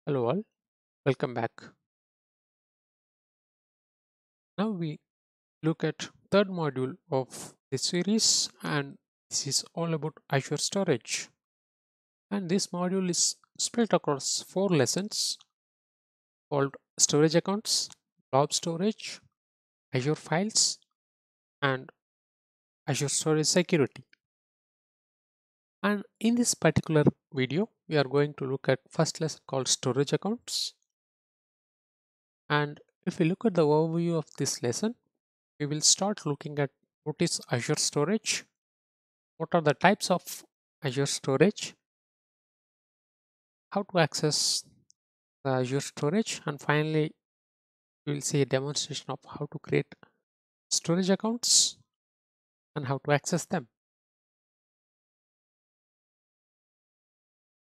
Hello all, welcome back. Now we look at third module of this series, and this is all about Azure Storage. And this module is split across four lessons called Storage Accounts, Blob Storage, Azure Files, and Azure Storage Security. And in this particular video, we are going to look at first lesson called Storage Accounts. And if we look at the overview of this lesson, we will start looking at what is Azure Storage, what are the types of Azure Storage, how to access the Azure Storage, and finally we will see a demonstration of how to create storage accounts and how to access them.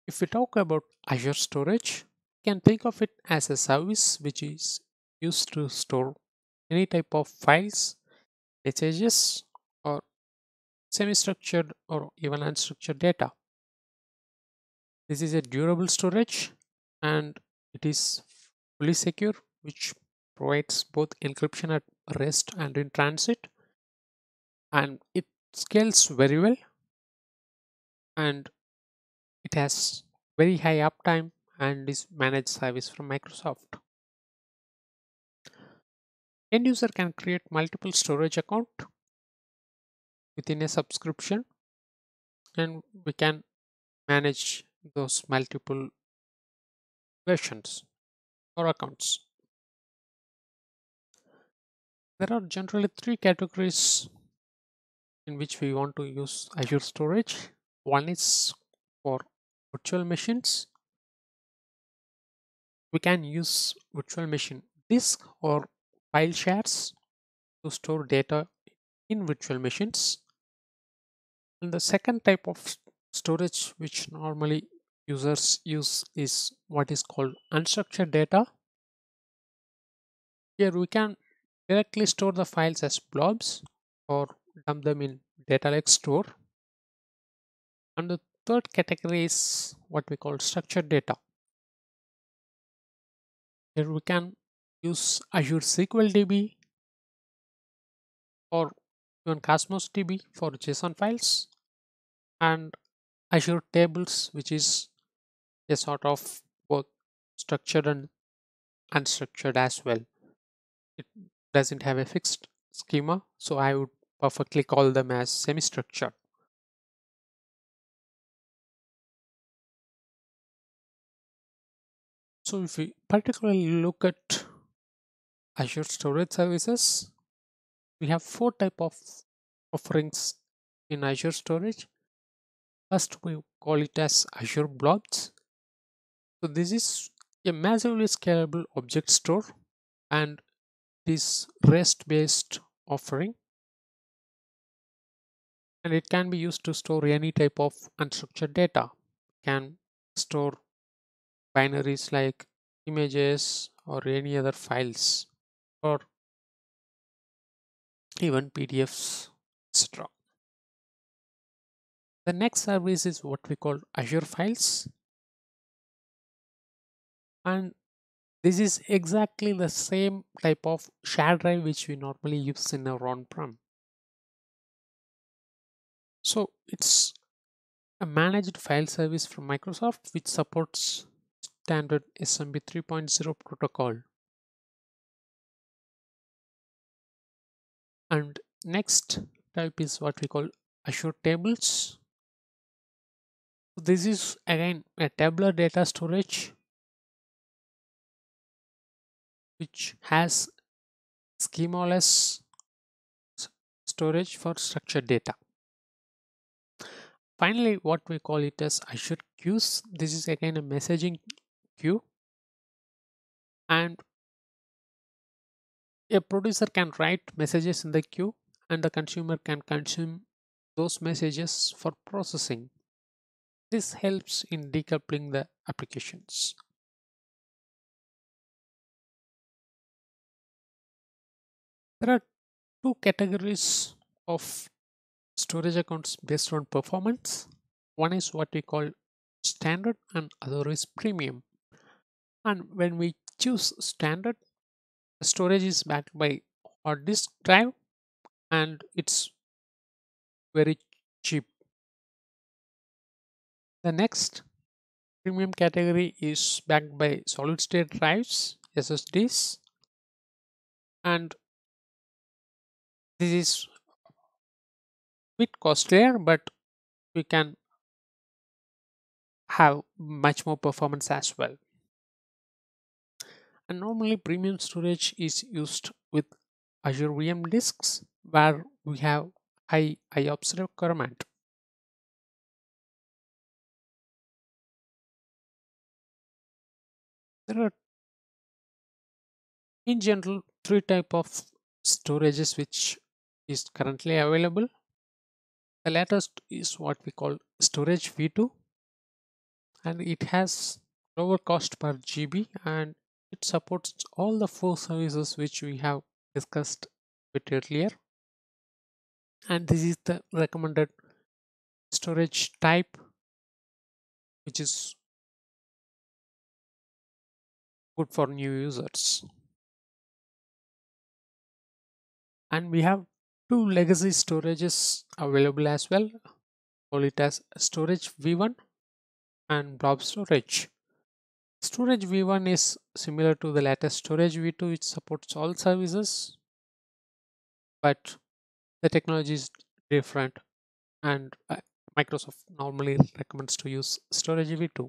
If we talk about Azure Storage, you can think of it as a service which is used to store any type of files, messages, or semi-structured or even unstructured data. This is a durable storage and it is fully secure, which provides both encryption at rest and in transit, and it scales very well, and it has very high uptime and is managed service from Microsoft. End user can create multiple storage account within a subscription, and we can manage those multiple versions or accounts. There are generally three categories in which we want to use Azure Storage. One is for virtual machines. We can use virtual machine disk or file shares to store data in virtual machines. And the second type of storage which normally users use is what is called unstructured data. Here we can directly store the files as blobs or dump them in data lake store. And the third category is what we call structured data. Here we can use Azure SQL DB or even Cosmos DB for JSON files, and Azure Tables, which is a sort of both structured and unstructured as well. It doesn't have a fixed schema, so I would perfectly call them as semi-structured. So if we particularly look at Azure Storage Services, we have four type of offerings in Azure Storage. First, we call it as Azure Blobs. So this is a massively scalable object store, and this REST-based offering, and it can be used to store any type of unstructured data. It can store binaries like images or any other files or even PDFs, etc. The next service is what we call Azure Files, and this is exactly the same type of share drive which we normally use in our on-prem. So it's a managed file service from Microsoft which supports standard SMB 3.0 protocol. And next type is what we call Azure Tables. This is again a tabular data storage which has schemaless storage for structured data. Finally, what we call it as Azure Queues. This is again a messaging queue, and a producer can write messages in the queue and the consumer can consume those messages for processing. This helps in decoupling the applications. There are two categories of storage accounts based on performance. One is what we call standard and other is premium. And when we choose standard, storage is backed by hard disk drive and it's very cheap. The next premium category is backed by solid state drives, SSDs, and this is bit costlier, but we can have much more performance as well. And normally premium storage is used with Azure VM disks where we have high IOPS requirement. There are in general three type of storages which is currently available. The latest is what we call storage V2 and it has lower cost per GB and it supports all the four services which we have discussed a bit earlier. And this is the recommended storage type which is good for new users. And we have two legacy storages available as well. Call it as storage V1 and blob storage. Storage V1 is similar to the latest storage V2 which supports all services, but the technology is different and Microsoft normally recommends to use storage V2.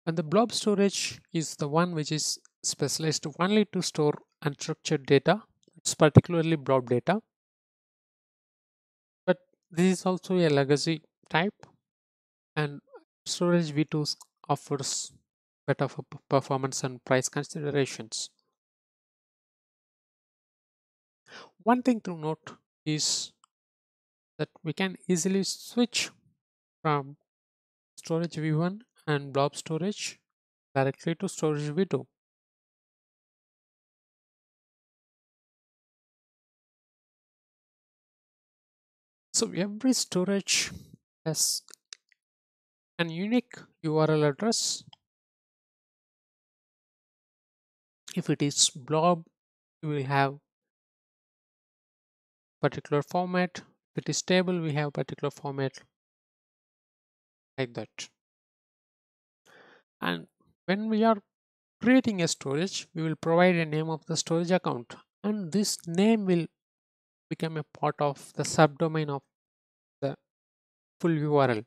And the blob storage is the one which is specialized only to store unstructured data. It's particularly blob data, but this is also a legacy type and storage V2 offers better for performance and price considerations. One thing to note is that we can easily switch from storage V1 and blob storage directly to storage V2. So every storage has an unique URL address. If it is blob, we will have particular format. If it is table, we have particular format like that. And when we are creating a storage, we will provide a name of the storage account, and this name will become a part of the subdomain of the full URL.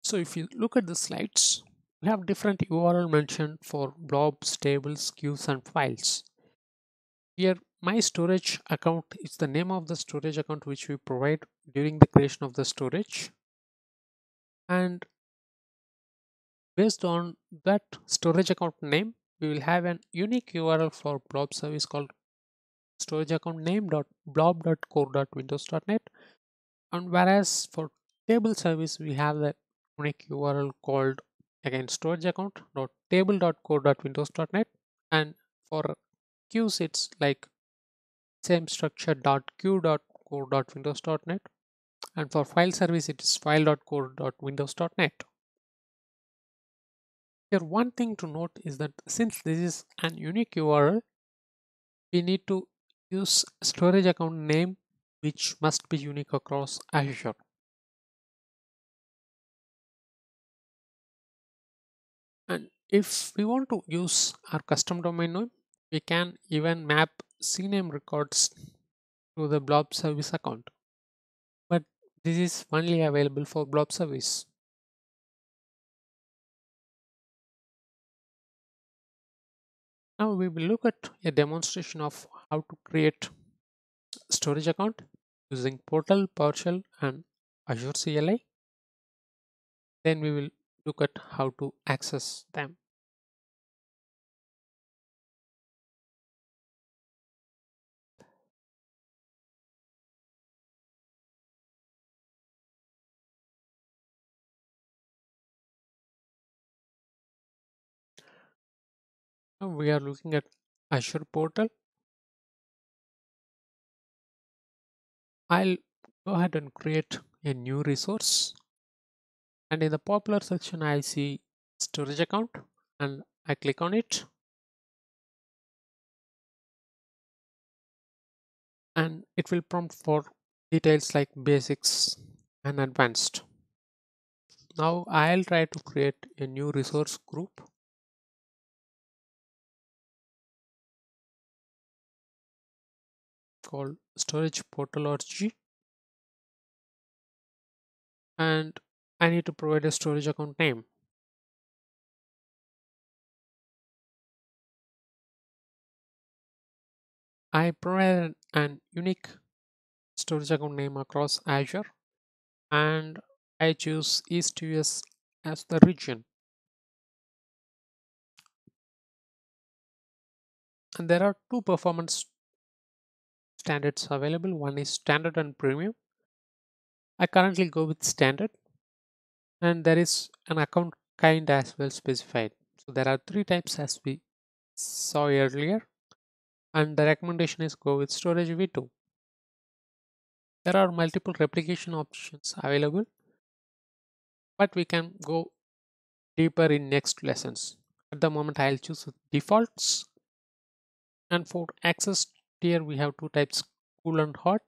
So if you look at the slides, we have different URL mentioned for blobs, tables, queues, and files. Here, my storage account is the name of the storage account which we provide during the creation of the storage. And based on that storage account name, we will have an unique URL for blob service called storage account name.blob.core.windows.net. And whereas for table service, we have the unique URL called again storage account.table.core.windows.net. And for queues, it's like same structure .q.core.windows.net. And for file service, it is file.core.windows.net. Here, one thing to note is that since this is an unique URL, we need to use storage account name which must be unique across Azure. And if we want to use our custom domain name, we can even map CNAME records to the blob service account. But this is only available for blob service. Now we will look at a demonstration of how to create storage account using Portal, PowerShell, and Azure CLI. Then we will look at how to access them. Now we are looking at Azure Portal. I'll go ahead and create a new resource. And in the popular section, I see storage account and I click on it, and it will prompt for details like basics and advanced. Now I'll try to create a new resource group called storage portal org, and I need to provide a storage account name. I provide an unique storage account name across Azure, and I choose East US as the region. And there are two performance standards available. One is standard and premium. I currently go with standard, and there is an account kind as well specified. So there are three types as we saw earlier, and the recommendation is go with storage v2. There are multiple replication options available, but we can go deeper in next lessons. At the moment, I'll choose defaults, and for access tier, we have two types, cool and hot.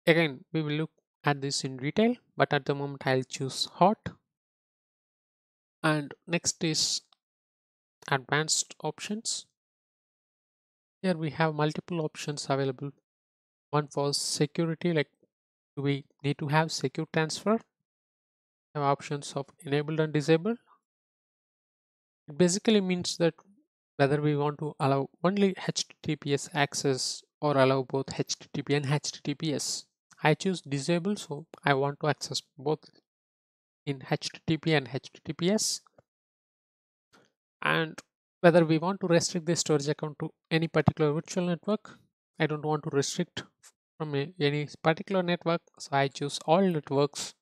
Again, we will look at this in detail, but at the moment, I'll choose hot. And next is advanced options. Here we have multiple options available. One for security, like do we need to have secure transfer? Have options of enabled and disabled. It basically means that whether we want to allow only HTTPS access or allow both HTTP and HTTPS. I choose disable, so I want to access both in HTTP and HTTPS. And whether we want to restrict the storage account to any particular virtual network. I don't want to restrict from any particular network, so I choose all networks.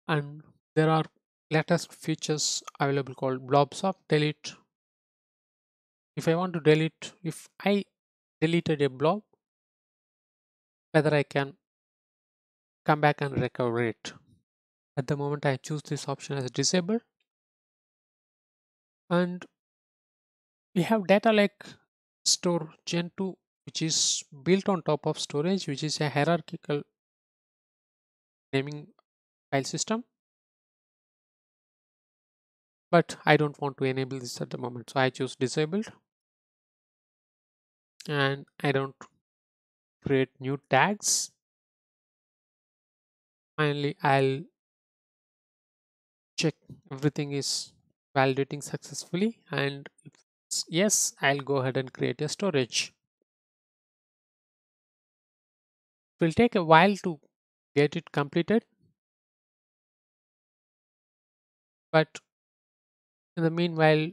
And there are latest features available called blobs of delete. If I want to delete, if I deleted a blob, whether I can come back and recover it. At the moment, I choose this option as disabled. And we have data like store gen 2, which is built on top of storage, which is a hierarchical naming file system. But I don't want to enable this at the moment, so I choose disabled, and I don't create new tags. Finally, I'll check everything is validating successfully, and if it's yes, I'll go ahead and create a storage. It will take a while to get it completed, but in the meanwhile,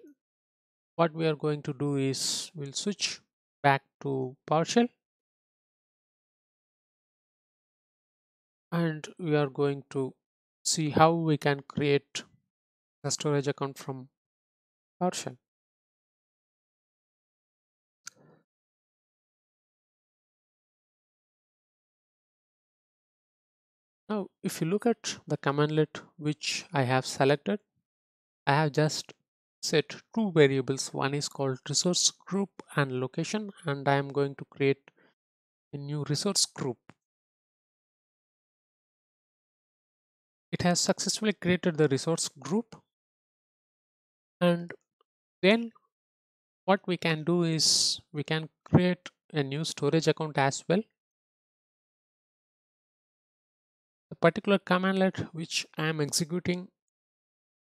what we are going to do is we'll switch back to PowerShell, and we are going to see how we can create a storage account from PowerShell. Now, if you look at the commandlet which I have selected, I have just set two variables. One is called resource group and location, and I am going to create a new resource group. It has successfully created the resource group, and then what we can do is we can create a new storage account as well. The particular commandlet which I am executing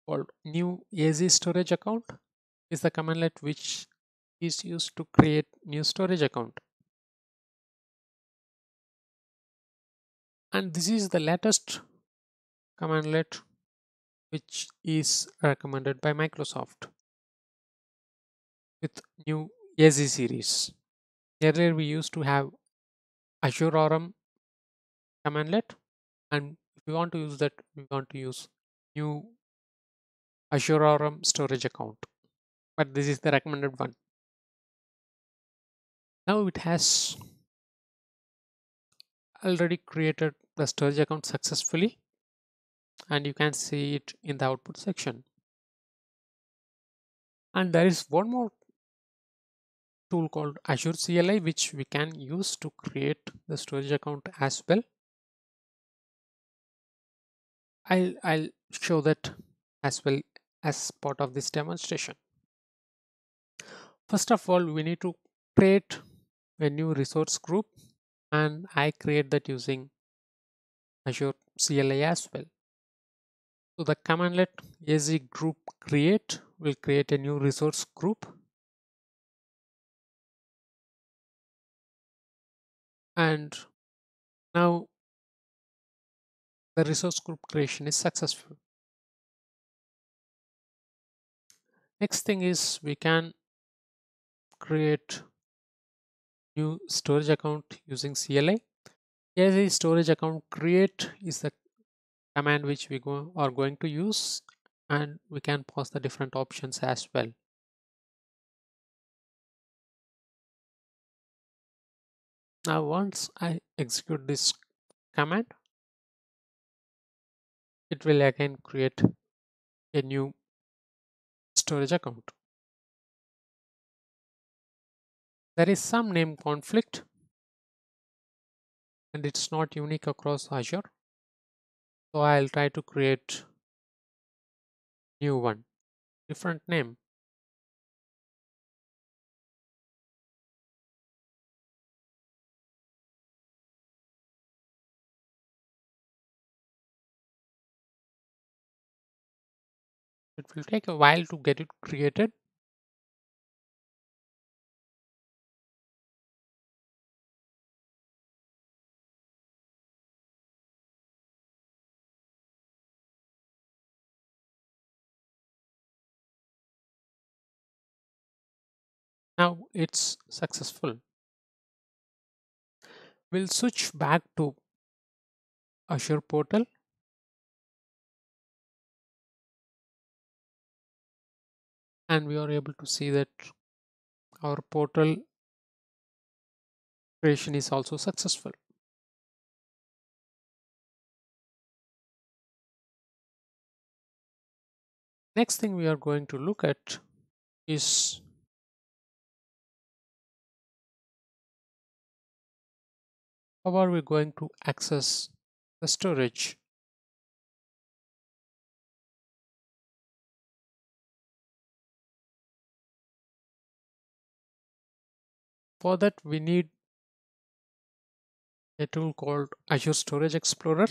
called new AZ storage account is the commandlet which is used to create new storage account. And this is the latest commandlet which is recommended by Microsoft with new AZ series. Earlier we used to have Azure RM commandlet, and if we want to use that, we want to use new Azure RM storage account, but this is the recommended one. Now it has already created the storage account successfully, and you can see it in the output section. And there is one more tool called Azure CLI, which we can use to create the storage account as well. I'll show that as well as part of this demonstration. First of all, we need to create a new resource group, and I create that using Azure CLI as well. So the commandlet az group create will create a new resource group, and now the resource group creation is successful. Next thing is we can create new storage account using CLI. Az storage account create is the command which we are going to use, and we can pass the different options as well. Now once I execute this command, it will again create a new storage account. There is some name conflict, and it's not unique across Azure. So I'll try to create new one, different name. It will take a while to get it created. Now it's successful. We'll switch back to Azure portal, and we are able to see that our portal creation is also successful. Next thing we are going to look at is how are we going to access the storage. For that, we need a tool called Azure Storage Explorer,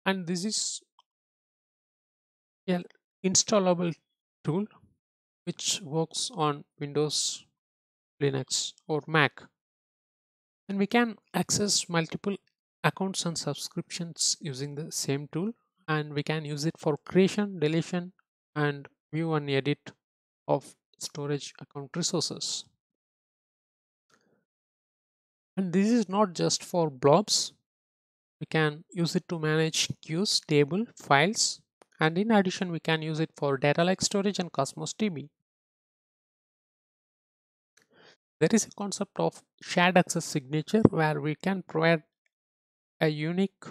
and this is an installable tool which works on Windows, Linux, or Mac, and we can access multiple accounts and subscriptions using the same tool, and we can use it for creation, deletion, and view and edit of storage account resources. And this is not just for blobs. We can use it to manage queues, table, files, and in addition we can use it for data lake storage and Cosmos DB. There is a concept of shared access signature where we can provide a unique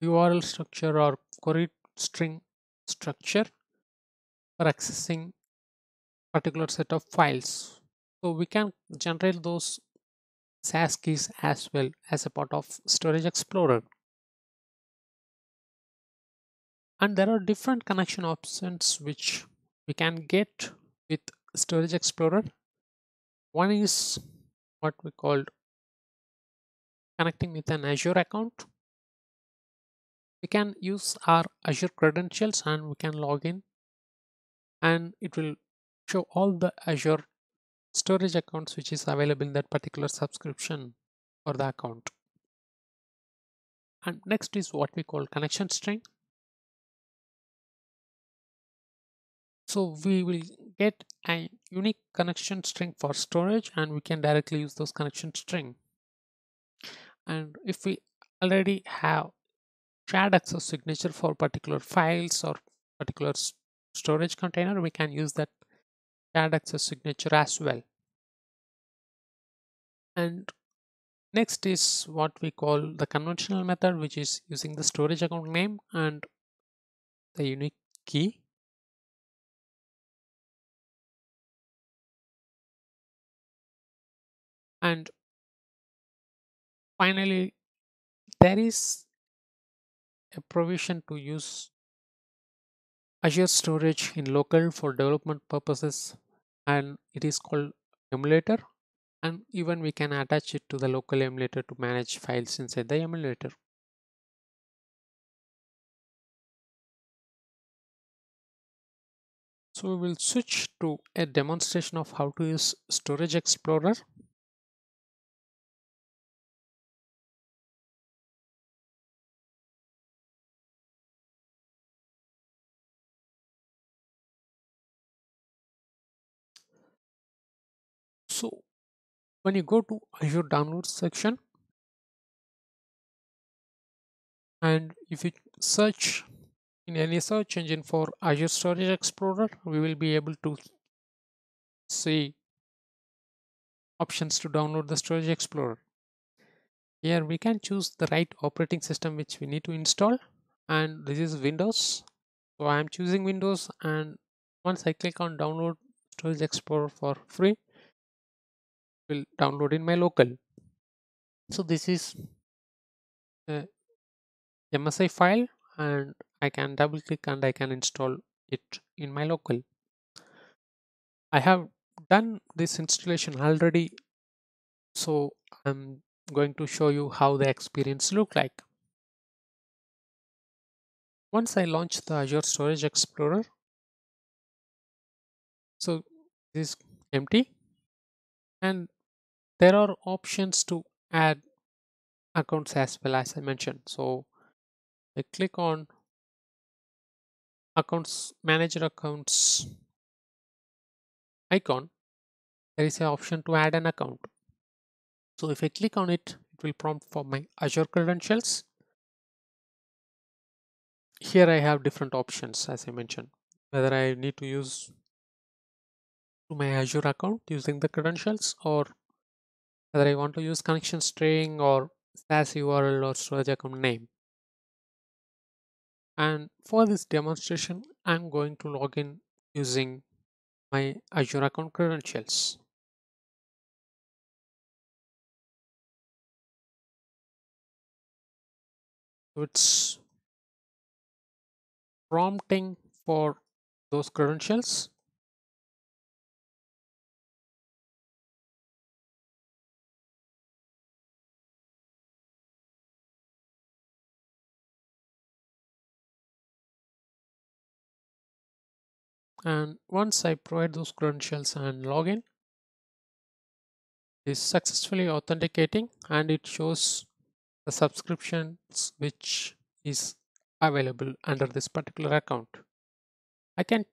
URL structure or query string structure for accessing particular set of files. So we can generate those SAS keys as well as a part of Storage Explorer. And there are different connection options which we can get with Storage Explorer. One is what we called connecting with an Azure account. We can use our Azure credentials and we can log in, and it will show all the Azure storage accounts which is available in that particular subscription or the account. And next is what we call connection string. So we will get a unique connection string for storage, and we can directly use those connection string. And if we already have shared access signature for particular files or particular storage container, we can use that shared access signature as well. And Next is what we call the conventional method, which is using the storage account name and the unique key. And finally, there is a provision to use Azure Storage in local for development purposes, and it is called emulator. And even we can attach it to the local emulator to manage files inside the emulator. So we will switch to a demonstration of how to use Storage Explorer. So when you go to Azure Downloads section, and if you search in any search engine for Azure Storage Explorer, we will be able to see options to download the Storage Explorer. Here we can choose the right operating system which we need to install, and this is Windows. So I am choosing Windows, and once I click on download Storage Explorer for free, it will download in my local. So this is a MSI file, and I can double click and I can install it in my local. I have done this installation already, so I'm going to show you how the experience look like. Once I launch the Azure Storage Explorer, so this is empty, and there are options to add accounts as well, as I mentioned. So I click on accounts, manager accounts icon. There is an option to add an account. So if I click on it, it will prompt for my Azure credentials. Here I have different options, as I mentioned, whether I need to use to my Azure account using the credentials, or whether I want to use connection string or SaaS URL or storage account name. And for this demonstration, I'm going to log in using my Azure account credentials. So it's prompting for those credentials, and once I provide those credentials and login, is successfully authenticating, and it shows the subscriptions which is available under this particular account. I can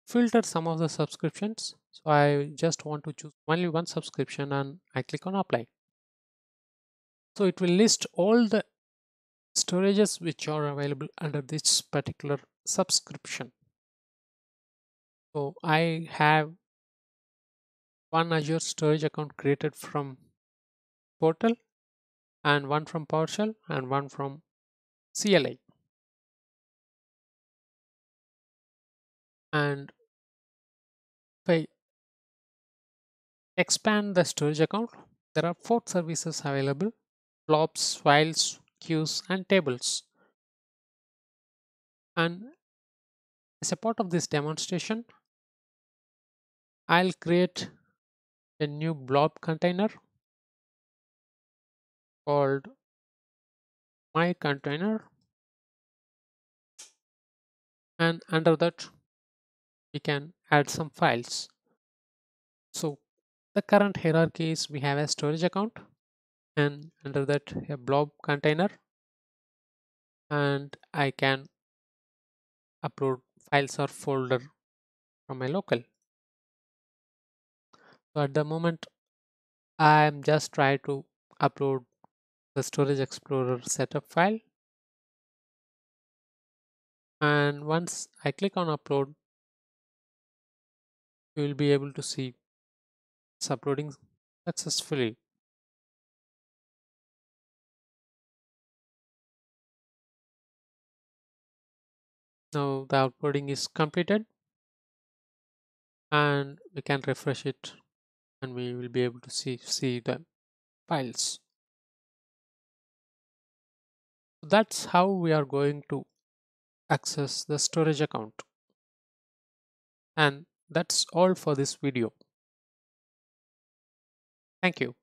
filter some of the subscriptions, so I just want to choose only one subscription and I click on apply. So it will list all the storages which are available under this particular subscription. So I have one Azure storage account created from portal, and one from PowerShell, and one from CLI. And if I expand the storage account, there are 4 services available: blobs, files, queues, and tables. And as a part of this demonstration, I'll create a new blob container called my container, and under that we can add some files. So the current hierarchy is we have a storage account, and under that a blob container, and I can upload files or folder from my local. So at the moment I'm just trying to upload the storage explorer setup file, and once I click on upload, you will be able to see it's uploading successfully. Now the uploading is completed and we can refresh it and we will be able to see the files. That's how we are going to access the storage account. And that's all for this video. Thank you.